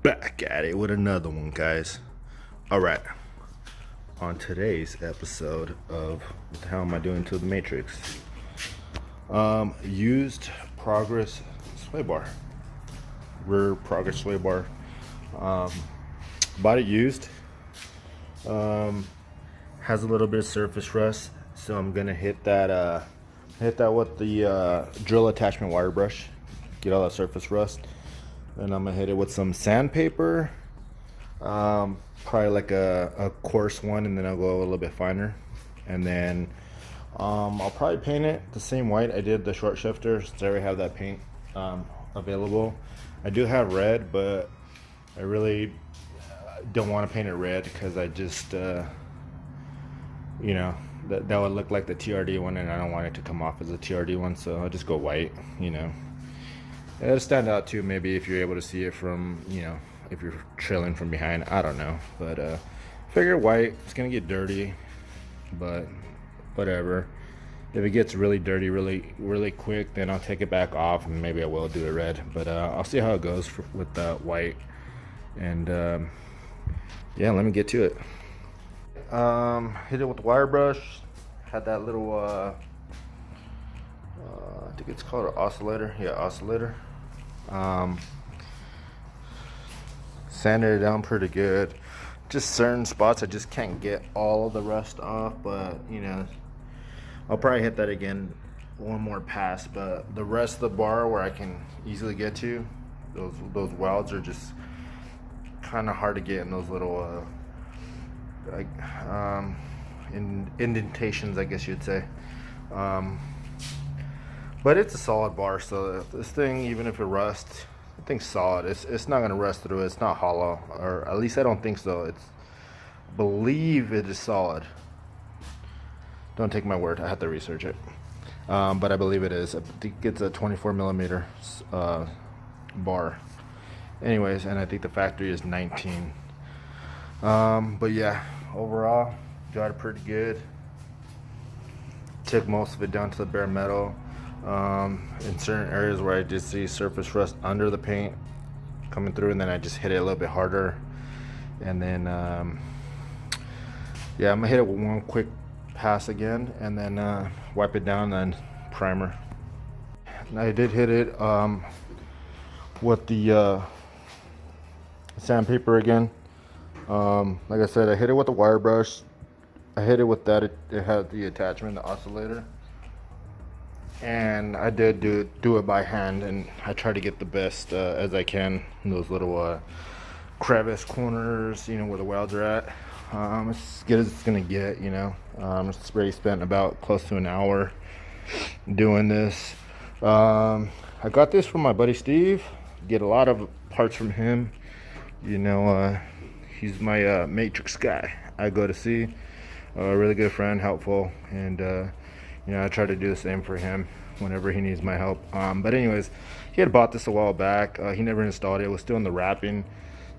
Back at it with another one, guys. All right. On today's episode of What the Hell Am I Doing to the Matrix? Used progress sway bar. Rear progress sway bar. Bought it used. Has a little bit of surface rust, so I'm gonna hit that with the drill attachment wire brush. Get all that surface rust. And I'm gonna hit it with some sandpaper, probably like a coarse one, and then I'll go a little bit finer. And then I'll probably paint it the same white I did the short shifter, since I already have that paint available. I do have red, but I really don't want to paint it red because I just, that would look like the TRD one, and I don't want it to come off as a TRD one, so I'll just go white. It'll stand out too, maybe if you're able to see it from, if you're trailing from behind. I don't know, but figure white. It's gonna get dirty, but whatever. If it gets really dirty really quick, then I'll take it back off, and maybe I will do it red. But I'll see how it goes with the white. And yeah, let me get to it. Hit it with the wire brush. Had that little I think it's called an oscillator. Yeah, oscillator. Sanded it down pretty good. Just certain spots I just can't get all of the rust off, but I'll probably hit that again one more pass. But the rest of the bar where I can easily get to, those welds are just kind of hard to get in those little indentations, I guess you'd say. But it's a solid bar, so this thing, even if it rusts, the thing's solid. It's not gonna rust through it. It's not hollow, or at least I don't think so. I believe it is solid. Don't take my word. I have to research it. But I believe it is. I think it's a 24 millimeter bar. Anyways, and I think the factory is 19. But yeah, overall, got it pretty good. Took most of it down to the bare metal. In certain areas where I just see surface rust under the paint coming through, and then I just hit it a little bit harder. And then yeah, I'm gonna hit it with one quick pass again, and then wipe it down, and then primer. And I did hit it with the sandpaper again. Like I said, I hit it with the wire brush. I hit it with that. It had the attachment, the oscillator. And I did do it by hand, and I try to get the best as I can in those little crevice corners, where the welds are at. It's as good as it's gonna get, It's already spent about close to an hour doing this. I got this from my buddy Steve. Get a lot of parts from him. He's my Matrix guy I go to see. A really good friend, helpful, and I try to do the same for him whenever he needs my help. But anyways, he had bought this a while back. He never installed it. It was still in the wrapping,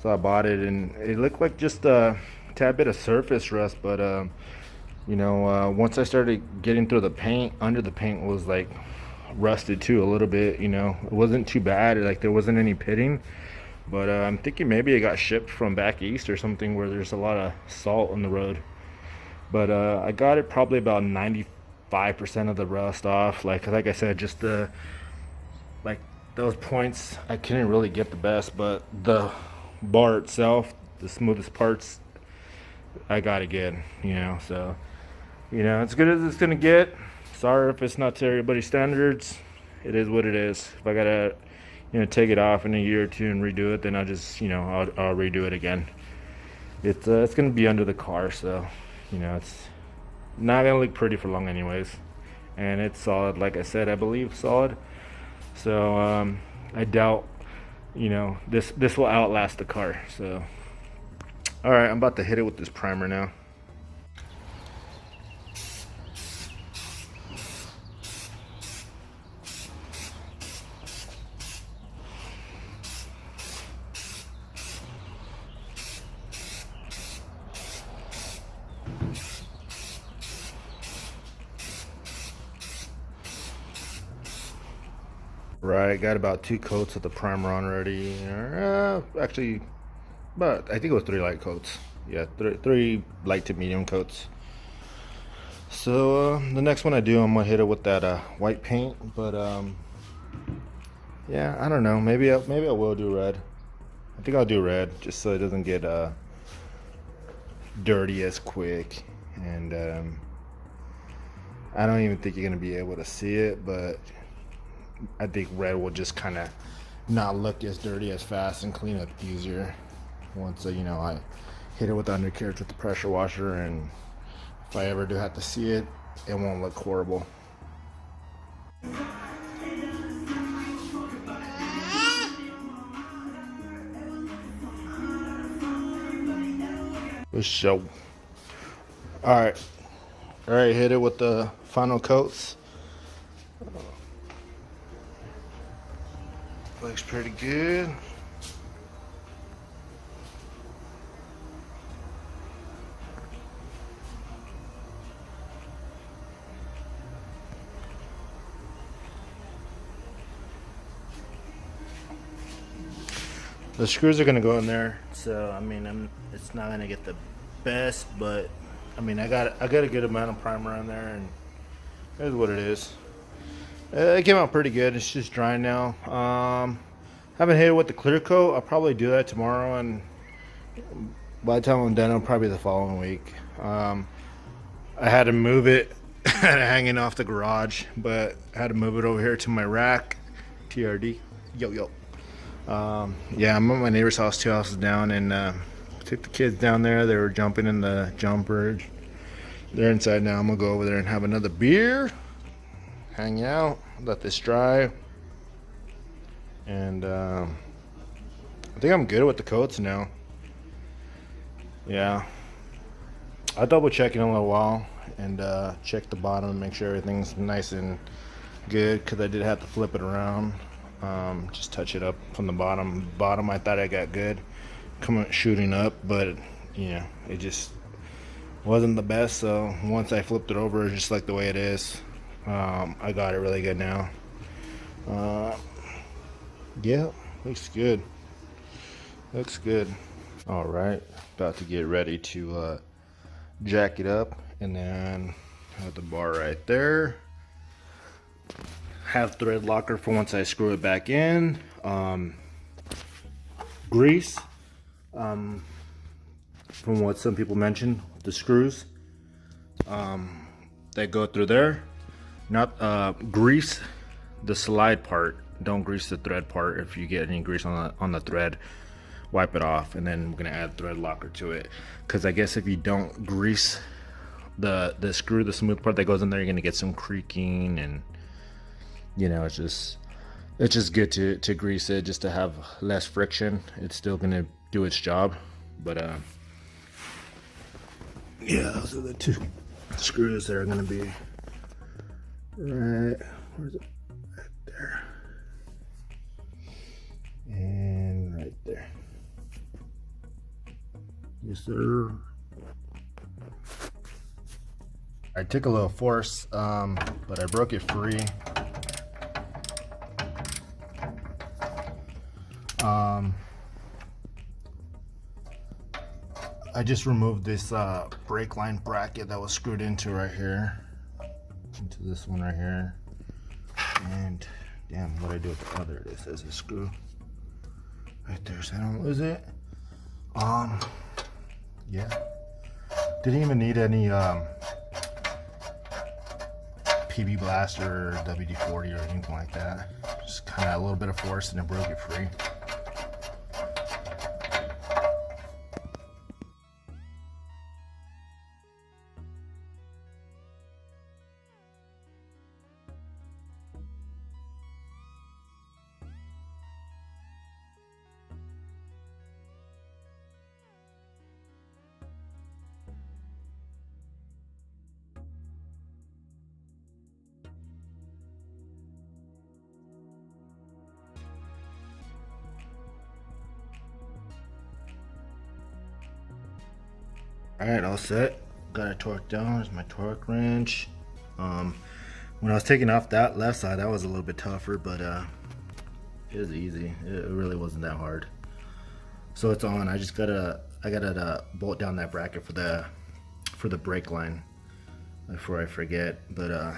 so I bought it, and it looked like just a tad bit of surface rust. But once I started getting through the paint, under the paint was like rusted too a little bit. It wasn't too bad. Like there wasn't any pitting. But I'm thinking maybe it got shipped from back east or something where there's a lot of salt on the road. But I got it probably about 95% of the rust off. Like I said, just those points I couldn't really get the best, but the bar itself, the smoothest parts, I got it good. So as good as it's gonna get. Sorry if it's not to everybody's standards. It is what it is. If I gotta take it off in a year or two and redo it, then I'll just I'll redo it again. It's gonna be under the car, so it's not gonna look pretty for long anyways. And it's solid, like I said, I believe solid. So I doubt this will outlast the car. So all right, I'm about to hit it with this primer now. Right, got about 2 coats of the primer on already. Actually, but I think it was 3 light coats. Yeah, three light to medium coats. So the next one I do, I'm gonna hit it with that white paint. But yeah, I don't know. Maybe I will do red. I think I'll do red just so it doesn't get dirty as quick. And I don't even think you're gonna be able to see it, but I think red will just kind of not look as dirty as fast and clean up easier once I hit it with the undercarriage with the pressure washer. And if I ever do have to see it, it won't look horrible. For sure. All right, hit it with the final coats. Looks pretty good. The screws are gonna go in there, so I mean, it's not gonna get the best, but I mean, I got a good amount of primer on there, and here's what it is. It came out pretty good. It's just dry now. Haven't hit it with the clear coat. I'll probably do that tomorrow, and by the time I'm done, it'll probably be the following week. I had to move it, hanging off the garage, but I had to move it over here to my rack. TRD. Yo. Yeah, I'm at my neighbor's house, 2 houses down, and took the kids down there. They were jumping in the jumper. They're inside now. I'm gonna go over there and have another beer, hang out, let this dry, and I think I'm good with the coats now. Yeah, I'll double check in a little while and check the bottom and make sure everything's nice and good, because I did have to flip it around, just touch it up from the bottom. I thought I got good coming shooting up, but it just wasn't the best. So once I flipped it over, just like the way it is, I got it really good now. Yeah, looks good. All right, about to get ready to jack it up, and then have the bar right there. Have thread locker for once I screw it back in. Grease, from what some people mentioned, the screws that go through there. Not grease the slide part. Don't grease the thread part. If you get any grease on the thread, wipe it off, and then we're gonna add thread locker to it. Because I guess if you don't grease the screw, the smooth part that goes in there, you're gonna get some creaking, and it's just good to grease it just to have less friction. It's still gonna do its job, but yeah, those are the 2 screws that are gonna be right. Where's it? Right there. And right there. Yes, sir. I took a little force, but I broke it free. I just removed this brake line bracket that was screwed into right here, into this one right here. And damn, what I do with the other? This is a screw right there, so I don't lose it. Yeah, didn't even need any PB Blaster or WD-40 or anything like that. Just kind of a little bit of force, and it broke it free. Alright, all set. Got it torqued down. There's my torque wrench. When I was taking off that left side, that was a little bit tougher, but It was easy. It really wasn't that hard. So it's on. I gotta bolt down that bracket for the brake line before I forget. But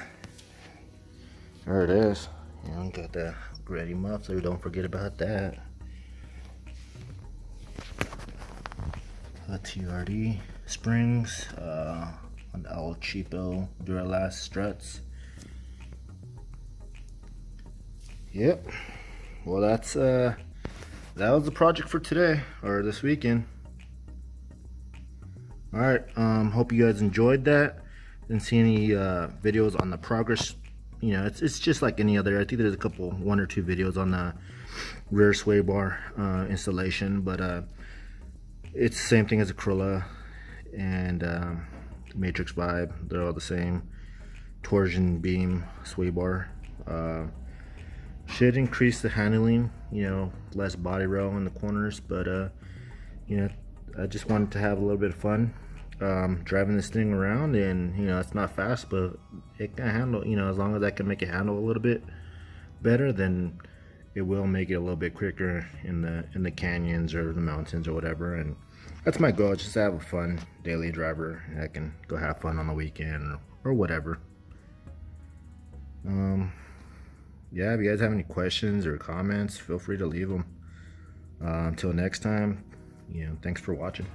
there it is. You know, got the ready muffler. Don't forget about that. TRD springs on the old cheapo Duralast struts. Yep. Well, that was the project for today, or this weekend. All right. Hope you guys enjoyed that. Didn't see any videos on the progress. You know, it's just like any other. I think there's one or two videos on the rear sway bar installation, but it's the same thing as a Corolla and Matrix Vibe. They're all the same. Torsion beam sway bar. Should increase the handling, you know, less body roll in the corners, but you know, I just wanted to have a little bit of fun driving this thing around. And you know, it's not fast, but it can handle, you know, as long as I can make it handle a little bit better, then it will make it a little bit quicker in the canyons or the mountains or whatever. And that's my goal, just to have a fun daily driver, and I can go have fun on the weekend or whatever. Yeah, if you guys have any questions or comments, feel free to leave them. Until next time, you know, thanks for watching.